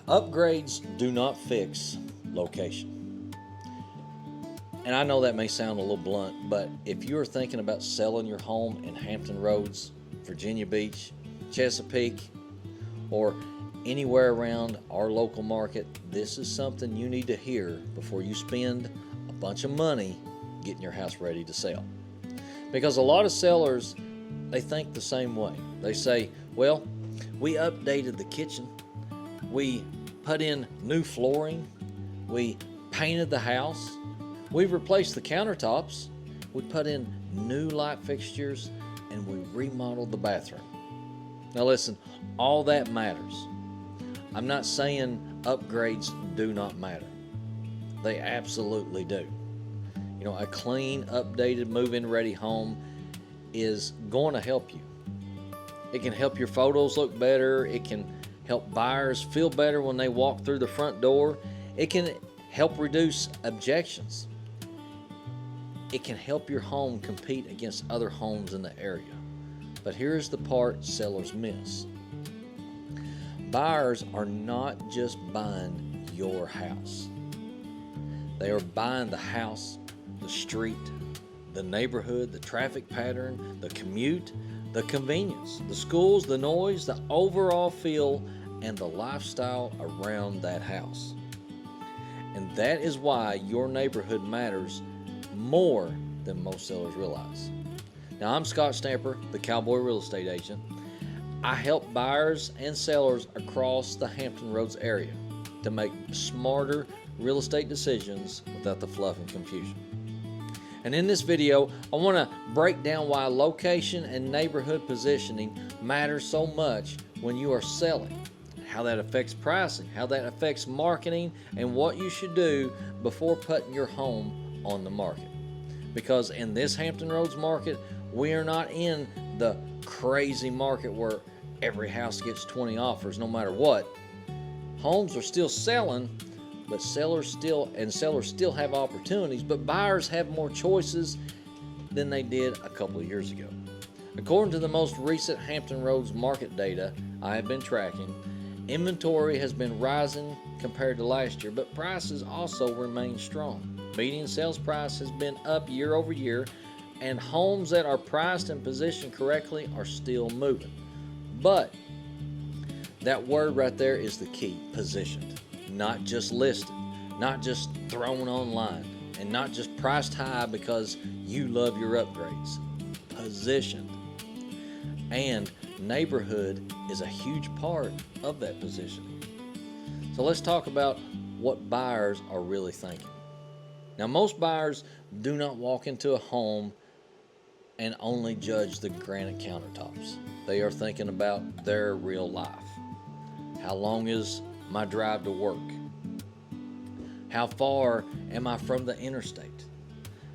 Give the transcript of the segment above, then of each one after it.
Upgrades do not fix location. And I know that may sound a little blunt, but if you're thinking about selling your home in Hampton Roads, Virginia Beach, Chesapeake, or anywhere around our local market, this is something you need to hear before you spend a bunch of money getting your house ready to sell. Because a lot of sellers, they think the same way. They say, well, we updated the kitchen, we put in new flooring, we painted the house, we replaced the countertops, we put in new light fixtures, and we remodeled the bathroom. Now listen, all that matters. I'm not saying upgrades do not matter. They absolutely do. You know, a clean, updated, move-in ready home is going to help you. It can help your photos look better. It can help buyers feel better when they walk through the front door. It can help reduce objections. It can help your home compete against other homes in the area. But here's the part sellers miss. Buyers are not just buying your house. They are buying the house, the street, the neighborhood, the traffic pattern, the commute, the convenience, the schools, the noise, the overall feel, and the lifestyle around that house. And that is why your neighborhood matters more than most sellers realize. Now, I'm Scott Stamper, the Cowboy Real Estate Agent. I help buyers and sellers across the Hampton Roads area to make smarter real estate decisions without the fluff and confusion. And in this video, I want to break down why location and neighborhood positioning matters so much when you are selling, how that affects pricing, how that affects marketing, and what you should do before putting your home on the market. Because in this Hampton Roads market, we are not in the crazy market where every house gets 20 offers no matter what. Homes are still selling, but sellers still have opportunities, but buyers have more choices than they did a couple of years ago. According to the most recent Hampton Roads market data I have been tracking, inventory has been rising compared to last year, but prices also remain strong. Median sales price has been up year over year, and homes that are priced and positioned correctly are still moving. But that word right there is the key: positioned. Not just listed, not just thrown online, and not just priced high because you love your upgrades. Positioned. And neighborhood is a huge part of that positioning. So let's talk about what buyers are really thinking. Now, most buyers do not walk into a home and only judge the granite countertops. They are thinking about their real life. How long is my drive to work? How far am I from the interstate?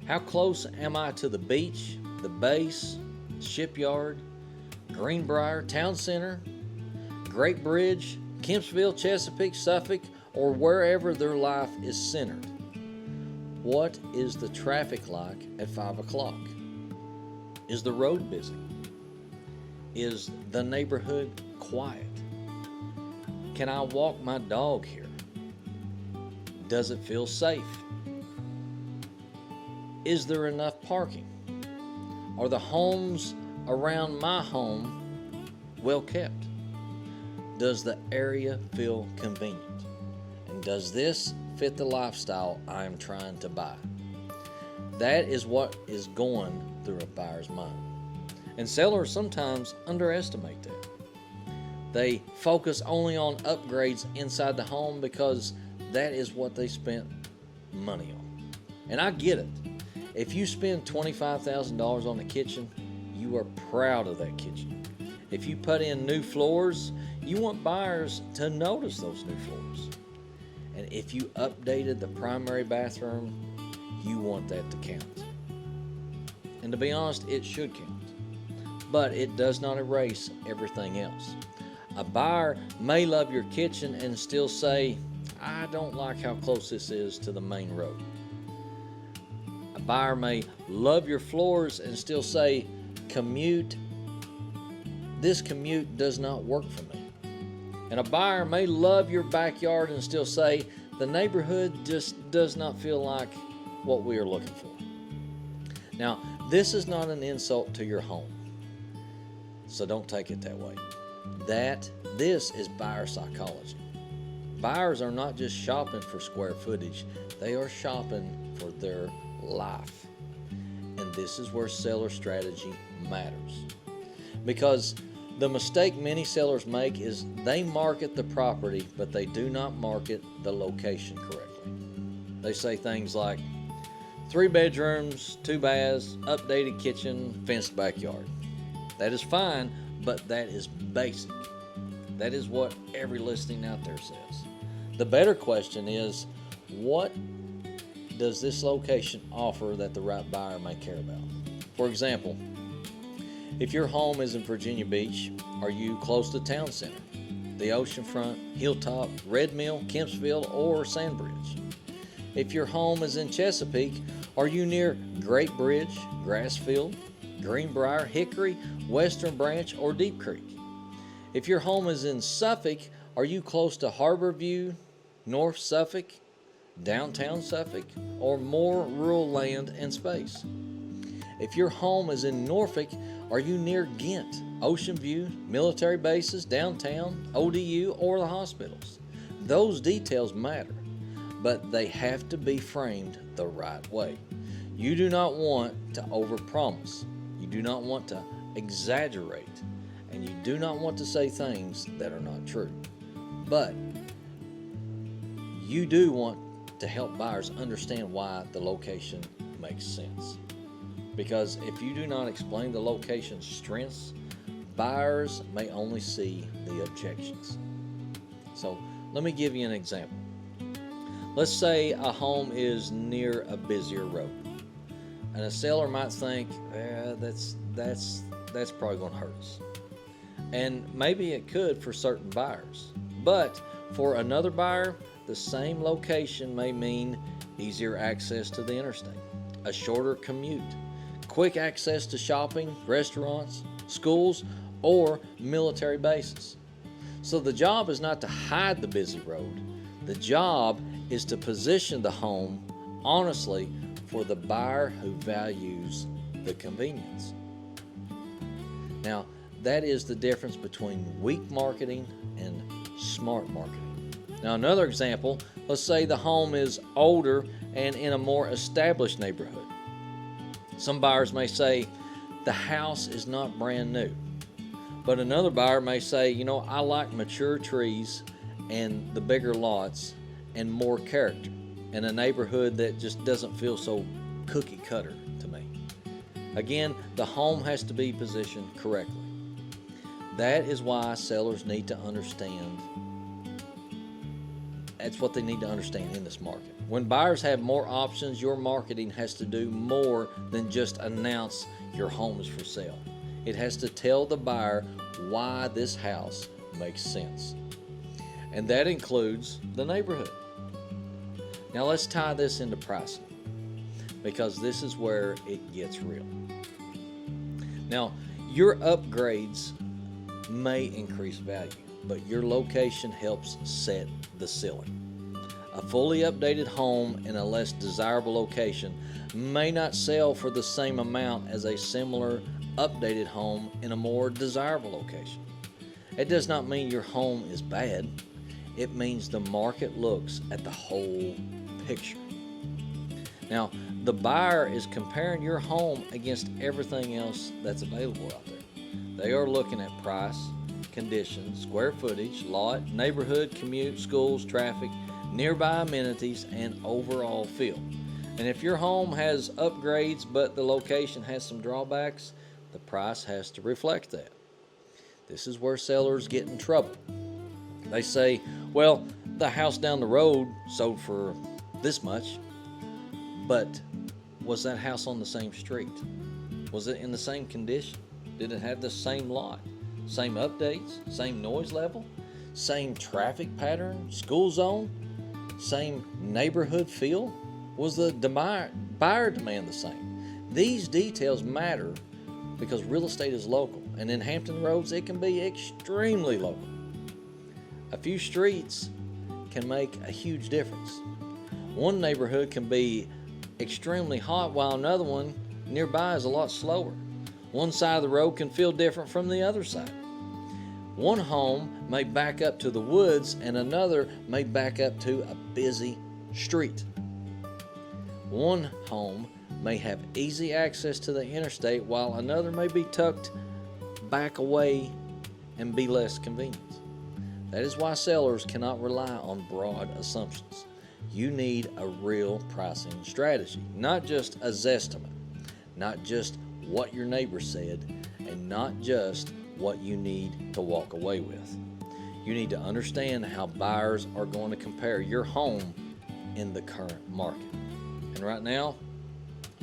How close am I to the beach, the base, shipyard, Greenbrier, Town Center, Great Bridge, Kempsville, Chesapeake, Suffolk, or wherever their life is centered? What is the traffic like at 5 o'clock? Is the road busy? Is the neighborhood quiet? Can I walk my dog here? Does it feel safe? Is there enough parking? Are the homes around my home well kept? Does the area feel convenient? And does this fit the lifestyle I'm trying to buy? That is what is going through a buyer's mind. And sellers sometimes underestimate that. They focus only on upgrades inside the home because that is what they spent money on. And I get it. If you spend $25,000 on the kitchen, you are proud of that kitchen. If you put in new floors, you want buyers to notice those new floors. And if you updated the primary bathroom, you want that to count. And to be honest, it should count. But it does not erase everything else. A buyer may love your kitchen and still say, I don't like how close this is to the main road. A buyer may love your floors and still say, this commute does not work for me. And a buyer may love your backyard and still say, the neighborhood just does not feel like what we are looking for. Now, this is not an insult to your home, so don't take it that way. This is buyer psychology. Buyers are not just shopping for square footage, they are shopping for their life. And this is where seller strategy matters. Because the mistake many sellers make is they market the property, but they do not market the location correctly. They say things like 3 bedrooms, 2 baths, updated kitchen, fenced backyard. That is fine, but that is basic. That is what every listing out there says. The better question is, what does this location offer that the right buyer may care about? For example, if your home is in Virginia Beach, are you close to town center, the oceanfront, Hilltop, Red Mill, Kempsville, or Sandbridge? If your home is in Chesapeake, are you near Great Bridge, Grassfield, Greenbrier, Hickory, Western Branch, or Deep Creek? If your home is in Suffolk, are you close to Harborview, North Suffolk, downtown Suffolk, or more rural land and space? If your home is in Norfolk, are you near Ghent, Ocean View, military bases, downtown, ODU, or the hospitals? Those details matter, but they have to be framed the right way. You do not want to overpromise. You do not want to exaggerate. And you do not want to say things that are not true. But you do want to help buyers understand why the location makes sense. Because if you do not explain the location's strengths, buyers may only see the objections. So let me give you an example. Let's say a home is near a busier road, and a seller might think, that's probably going to hurt us. And maybe it could for certain buyers. But for another buyer, the same location may mean easier access to the interstate, a shorter commute, quick access to shopping, restaurants, schools, or military bases. So the job is not to hide the busy road. The job is to position the home honestly for the buyer who values the convenience. Now, that is the difference between weak marketing and smart marketing. Now, another example, let's say the home is older and in a more established neighborhood. Some buyers may say, the house is not brand new. But another buyer may say, I like mature trees and the bigger lots and more character and a neighborhood that just doesn't feel so cookie cutter to me. Again, the home has to be positioned correctly. That is why sellers need to understand. That's what they need to understand in this market. When buyers have more options, your marketing has to do more than just announce your home is for sale. It has to tell the buyer why this house makes sense. And that includes the neighborhood. Now let's tie this into pricing, because this is where it gets real. Now, your upgrades may increase value, but your location helps set the ceiling. A fully updated home in a less desirable location may not sell for the same amount as a similar updated home in a more desirable location. It does not mean your home is bad. It means the market looks at the whole picture. Now, the buyer is comparing your home against everything else that's available out there. They are looking at price, condition, square footage, lot, neighborhood, commute, schools, traffic, nearby amenities, and overall feel. And if your home has upgrades but the location has some drawbacks, the price has to reflect that. This is where sellers get in trouble. They say, well, the house down the road sold for this much, but was that house on the same street? Was it in the same condition? Did it have the same lot, same updates, same noise level, same traffic pattern, school zone, same neighborhood feel? Was the buyer demand the same? These details matter because real estate is local, and in Hampton Roads, it can be extremely local. A few streets can make a huge difference. One neighborhood can be extremely hot while another one nearby is a lot slower. One side of the road can feel different from the other side. One home may back up to the woods and another may back up to a busy street. One home may have easy access to the interstate while another may be tucked back away and be less convenient. That is why sellers cannot rely on broad assumptions. You need a real pricing strategy, not just a zestimate, not just what your neighbor said, and not just what you need to walk away with. You need to understand how buyers are going to compare your home in the current market. And right now,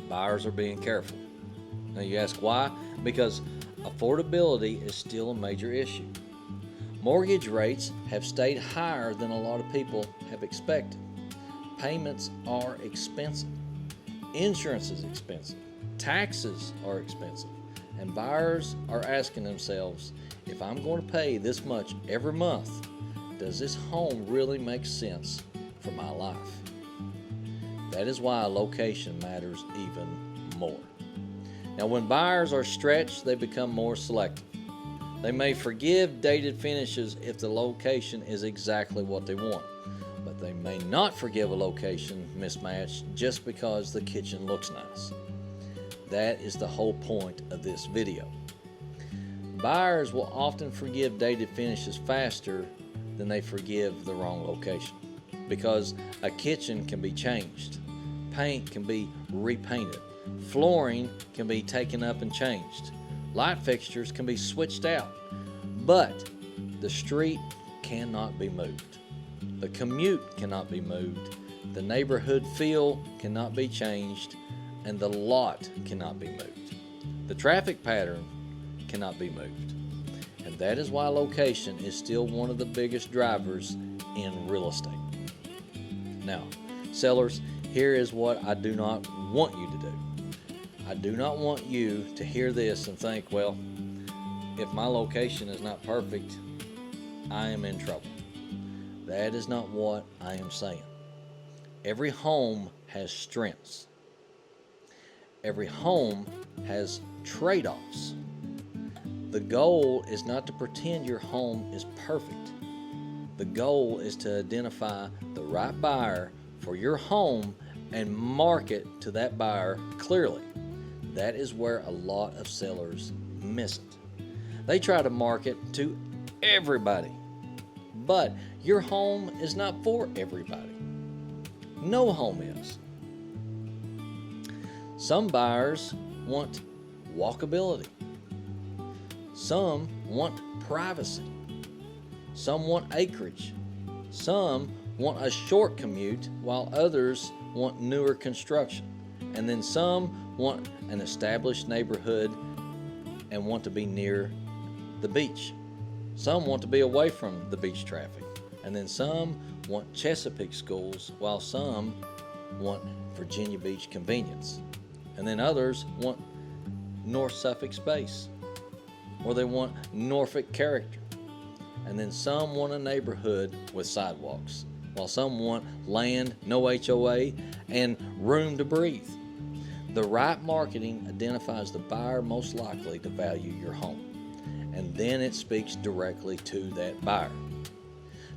buyers are being careful. Now you ask why? Because affordability is still a major issue. Mortgage rates have stayed higher than a lot of people have expected. Payments are expensive. Insurance is expensive. Taxes are expensive. And buyers are asking themselves, if I'm going to pay this much every month, does this home really make sense for my life? That is why location matters even more. Now, when buyers are stretched, they become more selective. They may forgive dated finishes if the location is exactly what they want, but they may not forgive a location mismatch just because the kitchen looks nice. That is the whole point of this video. Buyers will often forgive dated finishes faster than they forgive the wrong location, because a kitchen can be changed, paint can be repainted, flooring can be taken up and changed, light fixtures can be switched out, but the street cannot be moved. The commute cannot be moved. The neighborhood feel cannot be changed, and the lot cannot be moved. The traffic pattern cannot be moved. And that is why location is still one of the biggest drivers in real estate. Now, sellers, here is what I do not want you to do. I do not want you to hear this and think, well, if my location is not perfect, I am in trouble. That is not what I am saying. Every home has strengths. Every home has trade-offs. The goal is not to pretend your home is perfect. The goal is to identify the right buyer for your home and market to that buyer clearly. That is where a lot of sellers miss it. They try to market to everybody, but your home is not for everybody. No home is. Some buyers want walkability. Some want privacy. Some want acreage. Some want a short commute, while others want newer construction. And then some want an established neighborhood and want to be near the beach. Some want to be away from the beach traffic. And then some want Chesapeake schools, while some want Virginia Beach convenience. And then others want North Suffolk space, or they want Norfolk character. And then some want a neighborhood with sidewalks, while some want land, no HOA, and room to breathe. The right marketing identifies the buyer most likely to value your home, and then it speaks directly to that buyer.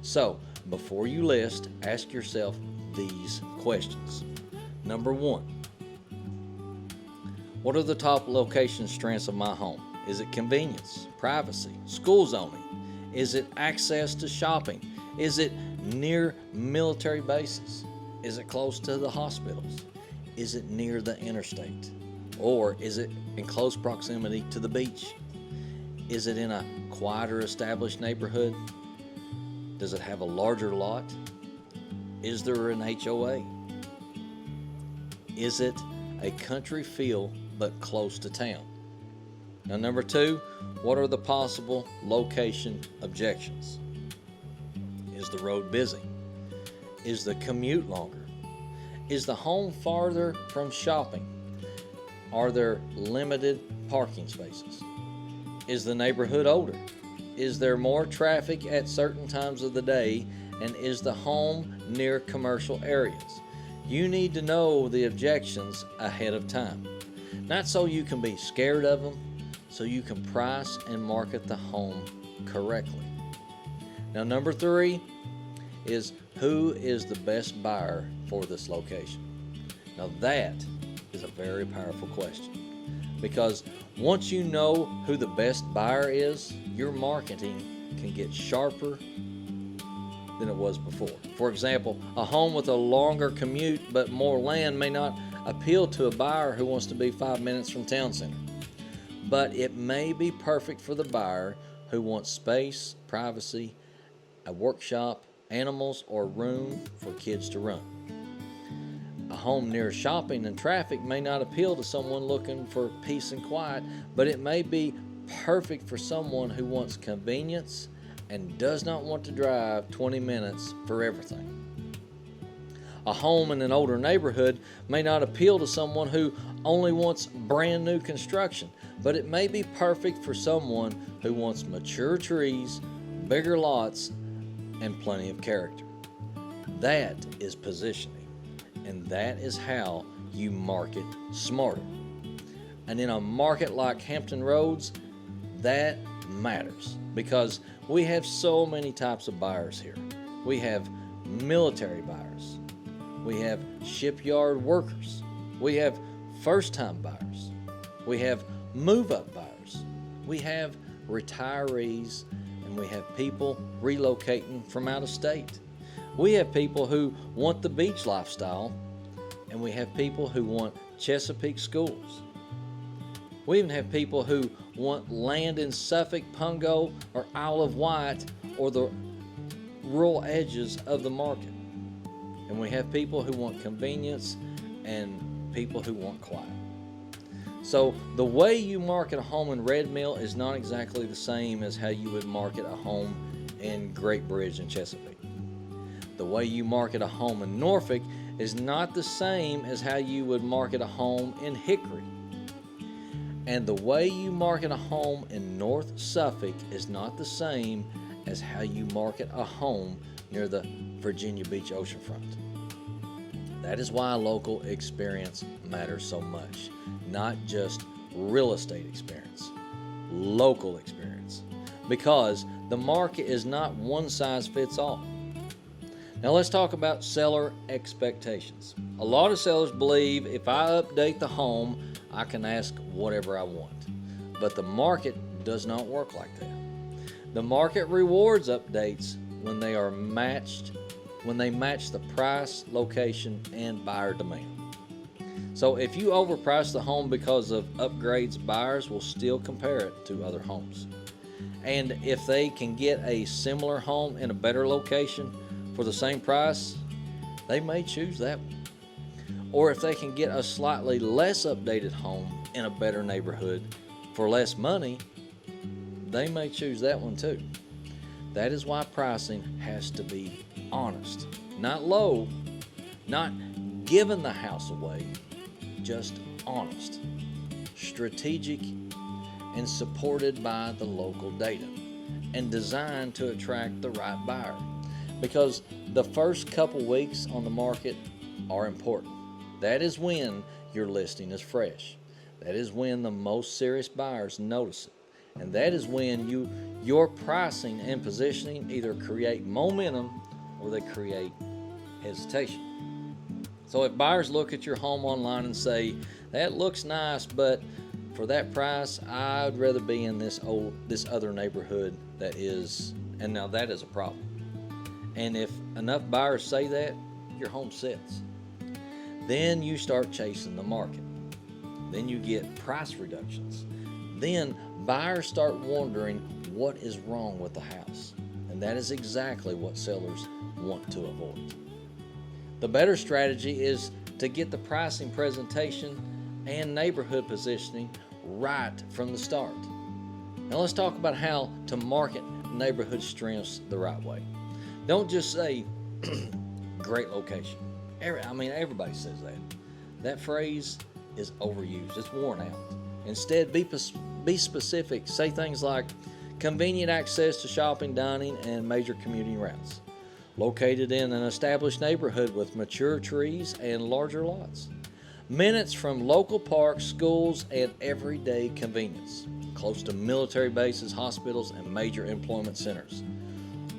So, before you list, ask yourself these questions. Number one, what are the top location strengths of my home? Is it convenience, privacy, school zoning? Is it access to shopping? Is it near military bases? Is it close to the hospitals? Is it near the interstate? Or is it in close proximity to the beach? Is it in a quieter established neighborhood? Does it have a larger lot? Is there an HOA? Is it a country feel but close to town? Now, number two, what are the possible location objections? Is the road busy? Is the commute longer? Is the home farther from shopping? Are there limited parking spaces? Is the neighborhood older? Is there more traffic at certain times of the day? And is the home near commercial areas? You need to know the objections ahead of time. Not so you can be scared of them, so you can price and market the home correctly. Now, number 3 is, who is the best buyer for this location? Now, that is a very powerful question, because once you know who the best buyer is, your marketing can get sharper than it was before. For example, a home with a longer commute but more land may not appeal to a buyer who wants to be 5 minutes from town center, but it may be perfect for the buyer who wants space, privacy, a workshop, animals, or room for kids to run. A home near shopping and traffic may not appeal to someone looking for peace and quiet, but it may be perfect for someone who wants convenience and does not want to drive 20 minutes for everything. A home in an older neighborhood may not appeal to someone who only wants brand new construction, but it may be perfect for someone who wants mature trees, bigger lots, and plenty of character. That is positioning, and that is how you market smarter. And in a market like Hampton Roads, that matters, because we have so many types of buyers here. We have military buyers. We have shipyard workers. We have first-time buyers. We have move-up buyers. We have retirees, and we have people relocating from out of state. We have people who want the beach lifestyle, and we have people who want Chesapeake schools. We even have people who want land in Suffolk, Pungo, or Isle of Wight, or the rural edges of the market. And we have people who want convenience and people who want quiet. So the way you market a home in Red Mill is not exactly the same as how you would market a home in Great Bridge and Chesapeake. The way you market a home in Norfolk is not the same as how you would market a home in Hickory. And the way you market a home in North Suffolk is not the same as how you market a home near the Virginia Beach oceanfront. That is why local experience matters so much. Not just real estate experience, local experience. Because the market is not one size fits all. Now let's talk about seller expectations. A lot of sellers believe if I update the home, I can ask whatever I want. But the market does not work like that. The market rewards updates when they match the price, location, and buyer demand. So if you overprice the home because of upgrades, buyers will still compare it to other homes. And if they can get a similar home in a better location for the same price, they may choose that one. Or if they can get a slightly less updated home in a better neighborhood for less money, they may choose that one too. That is why pricing has to be honest, not low, not giving the house away, just honest, strategic, and supported by the local data, and designed to attract the right buyer. Because the first couple weeks on the market are important. That is when your listing is fresh. That is when the most serious buyers notice it. And that is when your pricing and positioning either create momentum or they create hesitation. So if buyers look at your home online and say, that looks nice, but for that price, I'd rather be in this other neighborhood and now that is a problem. And if enough buyers say that, your home sits. Then you start chasing the market. Then you get price reductions. Then buyers start wondering what is wrong with the house. And that is exactly what sellers want to avoid. The better strategy is to get the pricing, presentation, and neighborhood positioning right from the start. Now let's talk about how to market neighborhood strengths the right way. Don't just say, great location. Everybody says that. That phrase is overused. It's worn out. Instead, be specific. Say things like convenient access to shopping, dining, and major commuting routes. Located in an established neighborhood with mature trees and larger lots. Minutes from local parks, schools, and everyday convenience. Close to military bases, hospitals, and major employment centers.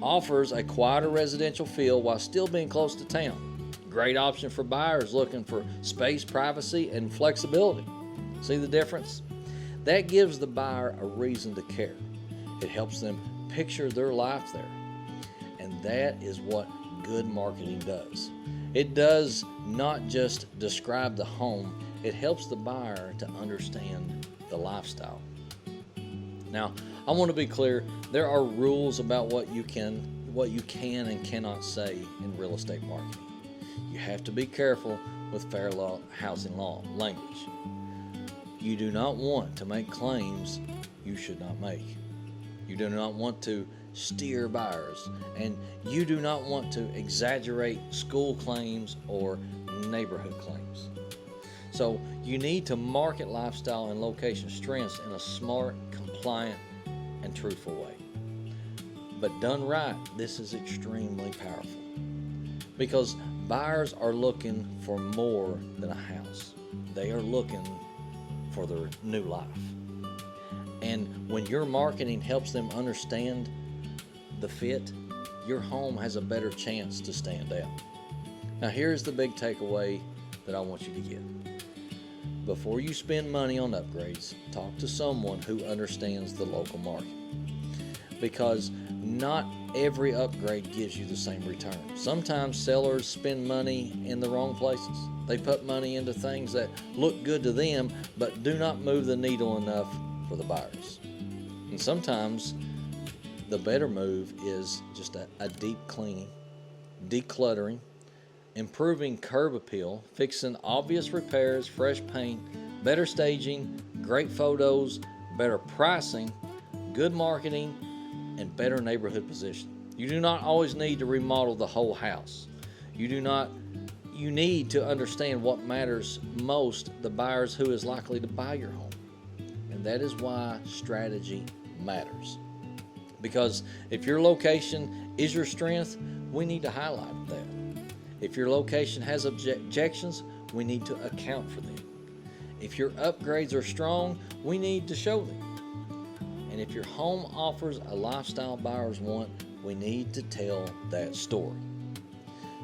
Offers a quieter residential feel while still being close to town. Great option for buyers looking for space, privacy, and flexibility. See the difference? That gives the buyer a reason to care. It helps them picture their life there. And that is what good marketing does. It does not just describe the home, it helps the buyer to understand the lifestyle. Now, I want to be clear, there are rules about what you can and cannot say in real estate marketing. You have to be careful with fair housing law language. You do not want to make claims you should not make. You do not want to steer buyers, and you do not want to exaggerate school claims or neighborhood claims. So you need to market lifestyle and location strengths in a smart, compliant, and truthful way. But done right, this is extremely powerful because buyers are looking for more than a house. They are looking for their new life. And when your marketing helps them understand the fit, your home has a better chance to stand out. Now here's the big takeaway that I want you to get. Before you spend money on upgrades, talk to someone who understands the local market. Because not every upgrade gives you the same return. Sometimes sellers spend money in the wrong places. They put money into things that look good to them but do not move the needle enough for the buyers. And sometimes the better move is just a deep cleaning, decluttering, improving curb appeal, fixing obvious repairs, fresh paint, better staging, great photos, better pricing, good marketing, and better neighborhood position. You do not always need to remodel the whole house. You need to understand what matters most the buyers who is likely to buy your home. And that is why strategy matters. Because if your location is your strength, we need to highlight that. If your location has objections, we need to account for them. If your upgrades are strong, we need to show them. And if your home offers a lifestyle buyers want, we need to tell that story.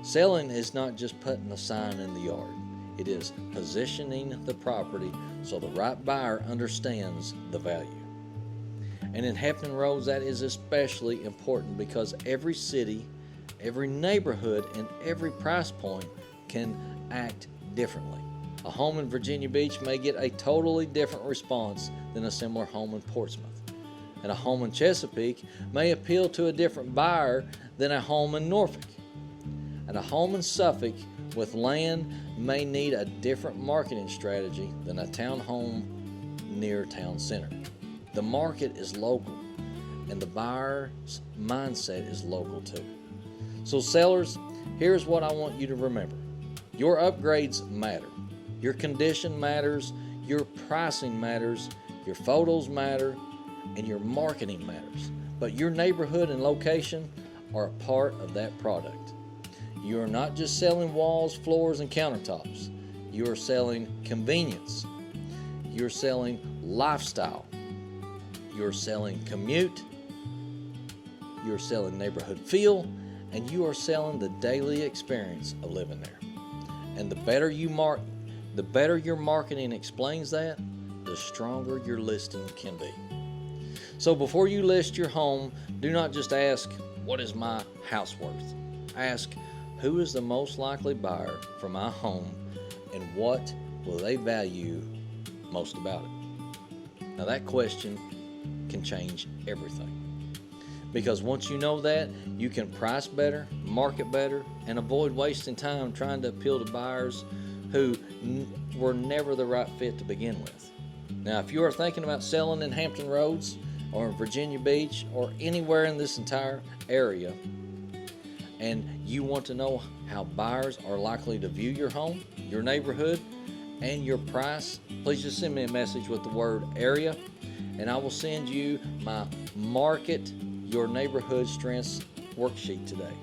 Selling is not just putting a sign in the yard. It is positioning the property so the right buyer understands the value. And in Hampton Roads, that is especially important because every city, every neighborhood, and every price point can act differently. A home in Virginia Beach may get a totally different response than a similar home in Portsmouth. And a home in Chesapeake may appeal to a different buyer than a home in Norfolk. And a home in Suffolk with land may need a different marketing strategy than a townhome near town center. The market is local, and the buyer's mindset is local too. So sellers, here's what I want you to remember. Your upgrades matter. Your condition matters. Your pricing matters. Your photos matter. And your marketing matters. But your neighborhood and location are a part of that product. You are not just selling walls, floors, and countertops. You are selling convenience. You're selling lifestyle. You're selling commute. You're selling neighborhood feel. And you are selling the daily experience of living there. And the better your marketing explains that, the stronger your listing can be. So before you list your home, do not just ask, what is my house worth? Ask, who is the most likely buyer for my home and what will they value most about it? Now that question can change everything. Because once you know that, you can price better, market better, and avoid wasting time trying to appeal to buyers who were never the right fit to begin with. Now, if you are thinking about selling in Hampton Roads or in Virginia Beach or anywhere in this entire area, and you want to know how buyers are likely to view your home, your neighborhood, and your price, please just send me a message with the word area, and I will send you my Market Your Neighborhood Strengths worksheet today.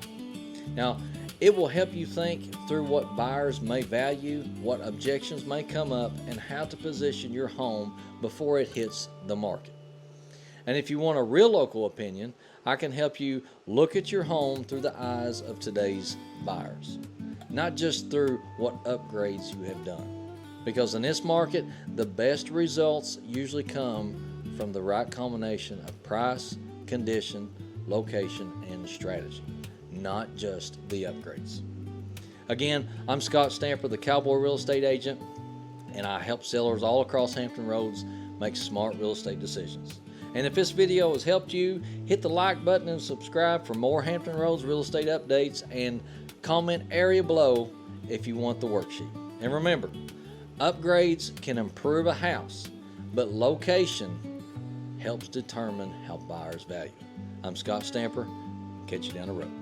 Now, it will help you think through what buyers may value, what objections may come up, and how to position your home before it hits the market. And if you want a real local opinion, I can help you look at your home through the eyes of today's buyers, not just through what upgrades you have done. Because in this market, the best results usually come from the right combination of price, condition, location, and strategy, not just the upgrades. Again, I'm Scott Stamper, the Cowboy Real Estate Agent, and I help sellers all across Hampton Roads make smart real estate decisions. And if this video has helped you, hit the like button and subscribe for more Hampton Roads real estate updates, and comment area below if you want the worksheet. And remember, upgrades can improve a house, but location helps determine how buyers value. I'm Scott Stamper. Catch you down the road.